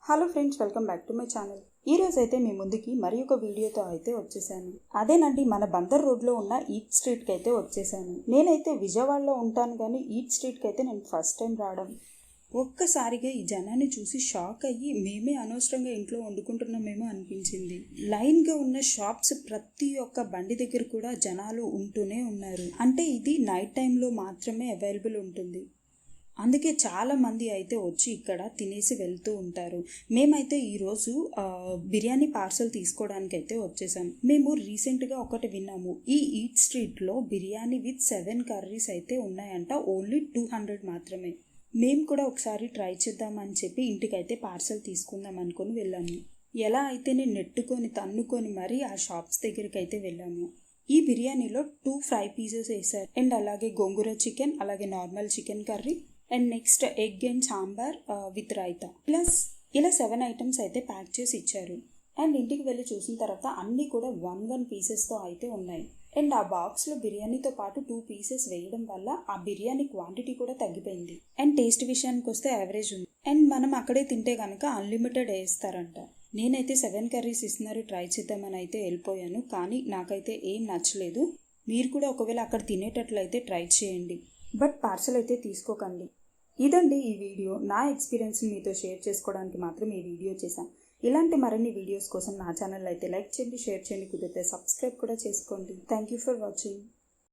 Hello friends, welcome back to my channel. ఈ రోజు అయితే మీ ముందుకి మరి ఒక వీడియోతో అయితే వచ్చేసాను. అదేనండి, మన బందర్ రోడ్లో ఉన్న ఈట్ స్ట్రీట్కి అయితే వచ్చేసాను. నేనైతే విజయవాడలో ఉంటాను, కానీ ఈట్ స్ట్రీట్కి అయితే నేను ఫస్ట్ టైం రావడం. ఒక్కసారిగా ఈ జనాన్ని చూసి షాక్ అయ్యి మేమే అనవసరంగా ఇంట్లో వండుకుంటున్నామేమో అనిపించింది. లైన్గా ఉన్న షాప్స్ ప్రతి ఒక్క బండి దగ్గర కూడా జనాలు ఉంటూనే ఉన్నారు. అంటే ఇది నైట్ టైంలో మాత్రమే అవైలబుల్ ఉంటుంది. అందుకే చాలా మంది అయితే వచ్చి ఇక్కడ తినేసి వెళ్తూ ఉంటారు. మేమైతే ఈరోజు బిర్యానీ పార్సల్ తీసుకోవడానికి అయితే వచ్చేసాం. మేము రీసెంట్గా ఒకటి విన్నాము, ఈ ఈట్ స్ట్రీట్లో బిర్యానీ విత్ 7 కర్రీస్ అయితే ఉన్నాయంట. ఓన్లీ 200 మాత్రమే. మేము కూడా ఒకసారి ట్రై చేద్దామని చెప్పి ఇంటికైతే పార్సల్ తీసుకుందాం అనుకొని వెళ్ళాము. ఎలా అయితే నేను నెట్టుకొని తన్నుకొని మరీ ఆ షాప్స్ దగ్గరికి అయితే వెళ్ళాము. ఈ బిర్యానీలో 2 ఫ్రై పీసెస్ వేసారు, అండ్ అలాగే గోంగూర చికెన్, అలాగే normal chicken curry, and next egg and sambar with raita. Plus ఇలా 7 ఐటమ్స్ అయితే ప్యాక్ చేసి ఇచ్చారు. అండ్ ఇంటికి వెళ్ళి చూసిన తర్వాత అన్నీ కూడా 1 పీసెస్తో అయితే ఉన్నాయి. అండ్ ఆ బాక్స్లో బిర్యానీతో పాటు 2 పీసెస్ వేయడం వల్ల ఆ బిర్యానీ క్వాంటిటీ కూడా తగ్గిపోయింది. అండ్ టేస్ట్ విషయానికి వస్తే యావరేజ్ ఉంది. అండ్ మనం అక్కడే తింటే కనుక అన్లిమిటెడ్ వేస్తారంట. నేనైతే 7 కర్రీస్ ఇస్తున్నారు, ట్రై చేద్దామని అయితే వెళ్ళిపోయాను, కానీ నాకైతే ఏం నచ్చలేదు. మీరు కూడా ఒకవేళ అక్కడ తినేటట్లయితే ట్రై చేయండి, బట్ పార్సల్ అయితే తీసుకోకండి. ఇదండి ఈ వీడియో. నా ఎక్స్పీరియన్స్ని మీతో షేర్ చేసుకోవడానికి మాత్రం ఈ వీడియో చేశాను. ఇలాంటి మరిన్ని వీడియోస్ కోసం నా ఛానల్ అయితే లైక్ చేయండి, షేర్ చేయండి, కుదిరితే సబ్స్క్రైబ్ కూడా చేసుకోండి. Thank you for watching.